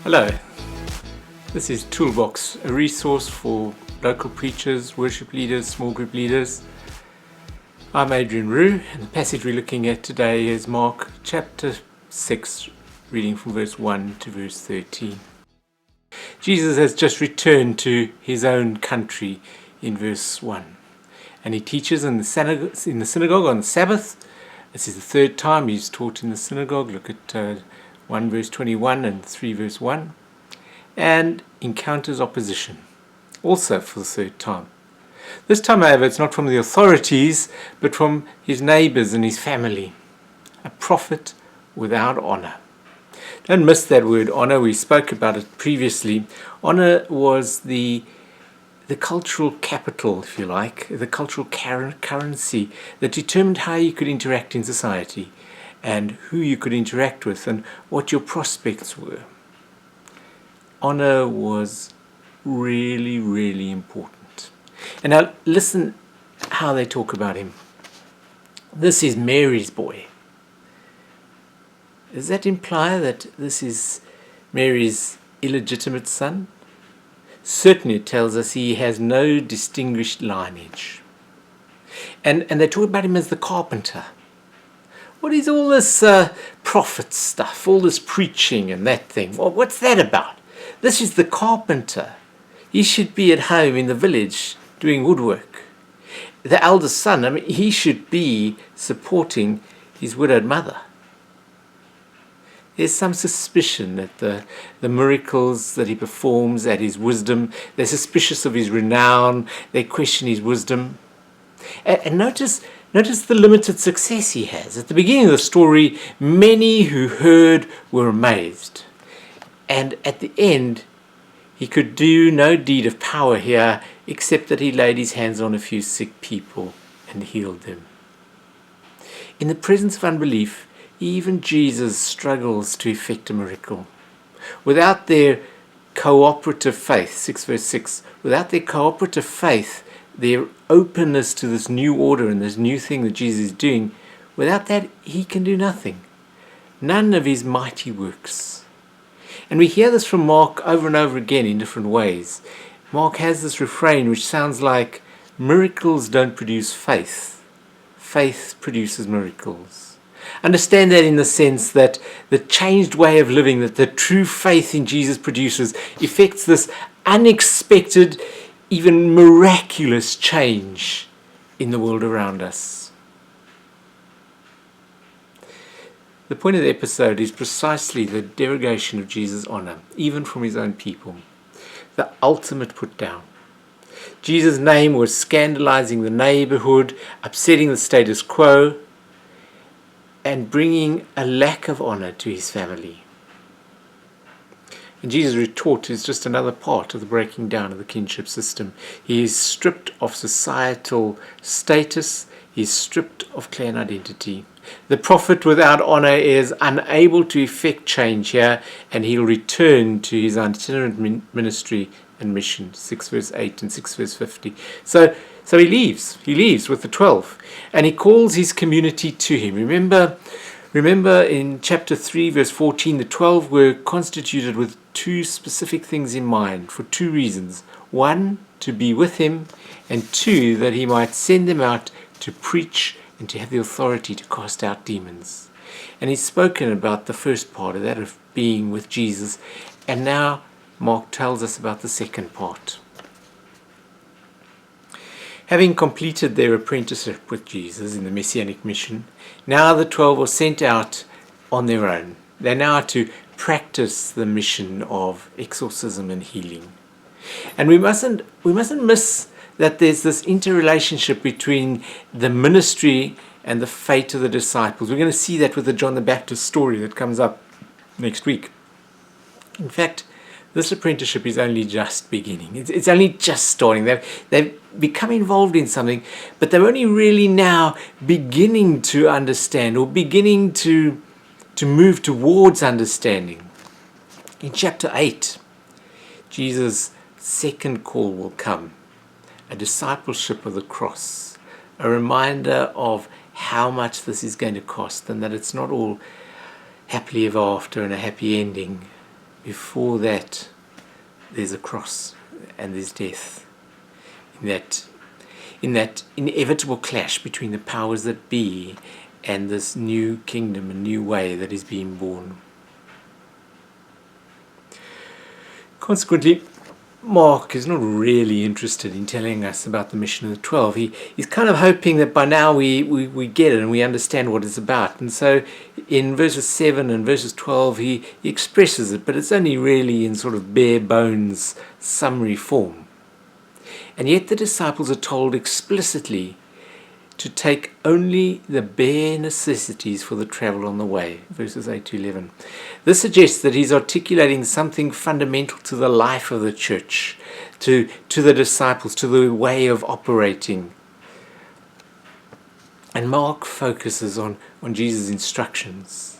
Hello, this is Toolbox, a resource for local preachers, worship leaders, small group leaders. I'm Adrian Rue, and the passage we're looking at today is Mark chapter 6, reading from verse 1 to verse 13. Jesus has just returned to his own country in verse 1, and he teaches in the synagogue on the Sabbath. This is the third time he's taught in the synagogue. Look at 1 verse 21 and 3 verse 1, and encounters opposition, also for the third time. This time, however, it's not from the authorities, but from his neighbors and his family. A prophet without honor. Don't miss that word honor. We spoke about it previously. Honor was the cultural capital, if you like, the cultural currency that determined how you could interact in society, and who you could interact with, and what your prospects were. Honor was really, really important. And now listen how they talk about him. This is Mary's boy. Does that imply that this is Mary's illegitimate son? Certainly it tells us he has no distinguished lineage. And they talk about him as the carpenter. What is all this prophet stuff, all this preaching and that thing? Well, what's that about? This is the carpenter. He should be at home in the village doing woodwork. The eldest son, he should be supporting his widowed mother. There's some suspicion that the miracles that he performs, at his wisdom, they're suspicious of his renown, they question his wisdom. And notice the limited success he has. At the beginning of the story, many who heard were amazed. And at the end, he could do no deed of power here, except that he laid his hands on a few sick people and healed them. In the presence of unbelief, even Jesus struggles to effect a miracle. Without their cooperative faith, 6 verse 6, without their cooperative faith, their openness to this new order and this new thing that Jesus is doing, without that, he can do nothing. None of his mighty works. And we hear this from Mark over and over again in different ways. Mark has this refrain which sounds like, miracles don't produce faith. Faith produces miracles. Understand that in the sense that the changed way of living that the true faith in Jesus produces effects this unexpected, even miraculous change in the world around us. The point of the episode is precisely the derogation of Jesus' honor, even from his own people. The ultimate put down. Jesus' name was scandalizing the neighborhood, upsetting the status quo, and bringing a lack of honor to his family. And Jesus' retort is just another part of the breaking down of the kinship system. He is stripped of societal status. He is stripped of clan identity. The prophet without honor is unable to effect change here, and he'll return to his itinerant ministry and mission, 6 verse 8 and 6 verse 50. So he leaves. He leaves with the 12, and he calls his community to him. Remember in chapter 3 verse 14, the 12 were constituted with two specific things in mind for two reasons. One, to be with him, and two, that he might send them out to preach and to have the authority to cast out demons. And he's spoken about the first part of that, of being with Jesus, and now Mark tells us about the second part. Having completed their apprenticeship with Jesus in the Messianic mission, now the 12 are sent out on their own. They're now to practice the mission of exorcism and healing. And we mustn't miss that there's this interrelationship between the ministry and the fate of the disciples. We're going to see that with the John the Baptist story that comes up next week. In fact, this apprenticeship is only just beginning. It's only just starting. They've become involved in something, but they're only really now beginning to understand, or beginning to move towards understanding. In chapter 8, Jesus' second call will come, a discipleship of the cross, a reminder of how much this is going to cost, and that it's not all happily ever after and a happy ending, before that there's a cross and there's death. In that inevitable clash between the powers that be and this new kingdom, a new way that is being born. Consequently, Mark is not really interested in telling us about the mission of the 12. He's kind of hoping that by now we get it and we understand what it's about. And so in verses 7 and verses 12 he expresses it, but it's only really in sort of bare bones summary form. And yet the disciples are told explicitly to take only the bare necessities for the travel on the way, verses 8 to 11. This suggests that he's articulating something fundamental to the life of the church, to the disciples, to the way of operating. And Mark focuses on Jesus' instructions.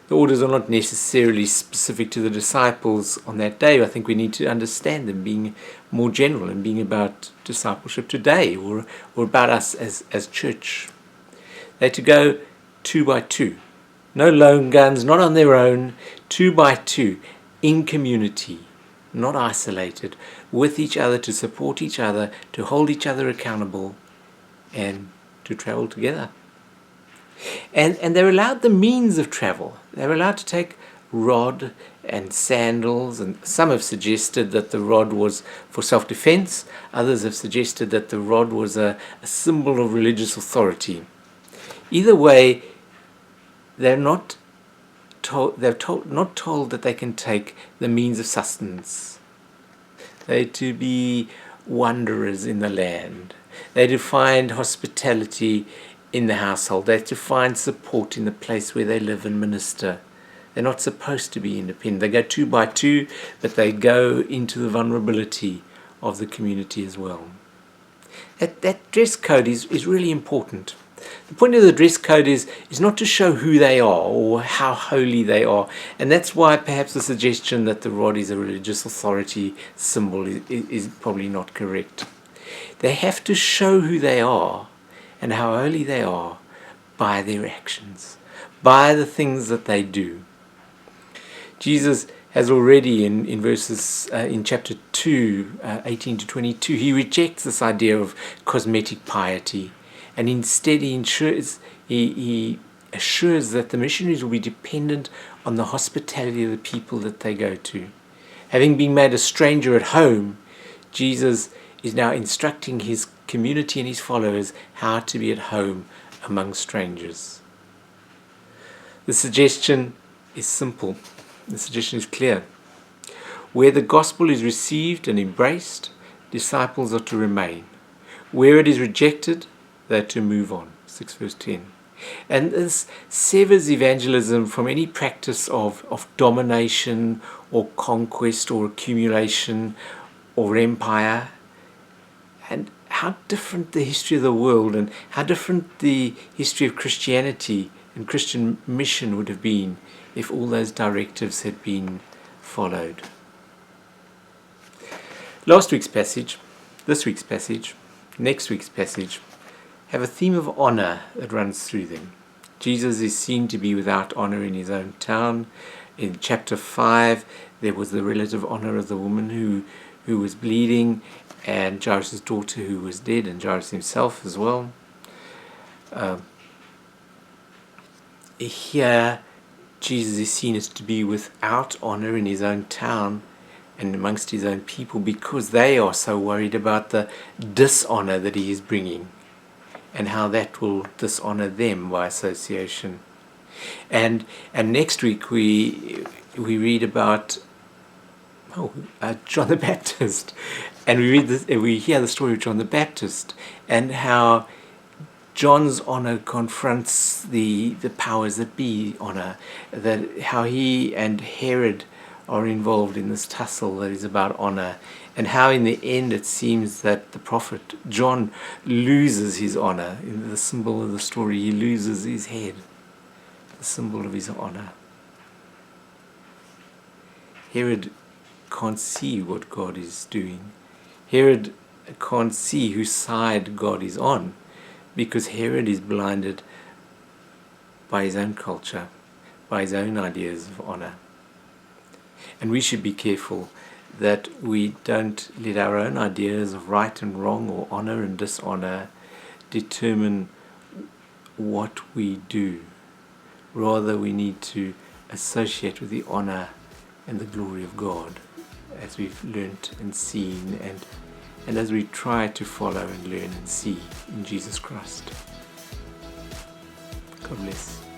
The orders are not necessarily specific to the disciples on that day. I think we need to understand them being more general and being about discipleship today or about us as church. They're to go 2 by 2. No lone guns, not on their own, 2 by 2, in community, not isolated, with each other, to support each other, to hold each other accountable, and to travel together. And they're allowed the means of travel. They're allowed to take rod and sandals, and some have suggested that the rod was for self-defense. Others have suggested that the rod was a symbol of religious authority. Either way, they're not told that they can take the means of sustenance. They're to be wanderers in the land. They're to find hospitality in the household. They're to find support in the place where they live and minister. They're not supposed to be independent. They go 2 by 2, but they go into the vulnerability of the community as well. That dress code is really important. The point of the dress code is not to show who they are or how holy they are. And that's why perhaps the suggestion that the rod is a religious authority symbol is probably not correct. They have to show who they are and how holy they are by their actions, by the things that they do. Jesus has already in verses in chapter 2, 18 to 22, he rejects this idea of cosmetic piety, and instead he assures that the missionaries will be dependent on the hospitality of the people that they go to. Having been made a stranger at home, Jesus is now instructing his community and his followers how to be at home among strangers. The suggestion is simple. The suggestion is clear. Where the gospel is received and embraced, disciples are to remain. Where it is rejected, they're to move on. 6 verse 10. And this severs evangelism from any practice of domination or conquest or accumulation or empire. And how different the history of the world and how different the history of Christianity and Christian mission would have been if all those directives had been followed. Last week's passage, this week's passage, next week's passage have a theme of honor that runs through them. Jesus is seen to be without honor in his own town. In chapter 5, there was the relative honor of the woman who was bleeding, and Jairus' daughter who was dead, and Jairus himself as well. Here, Jesus is seen as to be without honor in his own town and amongst his own people because they are so worried about the dishonor that he is bringing and how that will dishonor them by association. And next week we read about John the Baptist, and we hear the story of John the Baptist and how John's honor confronts the powers that be honor, that how he and Herod are involved in this tussle that is about honor, and how in the end it seems that the prophet John loses his honor. In the symbol of the story, he loses his head, the symbol of his honor. Herod can't see what God is doing. Herod can't see whose side God is on, because Herod is blinded by his own culture, by his own ideas of honor. And we should be careful that we don't let our own ideas of right and wrong or honor and dishonor determine what we do. Rather, we need to associate with the honor and the glory of God, as we've learnt and seen, and as we try to follow and learn and see in Jesus Christ. God bless.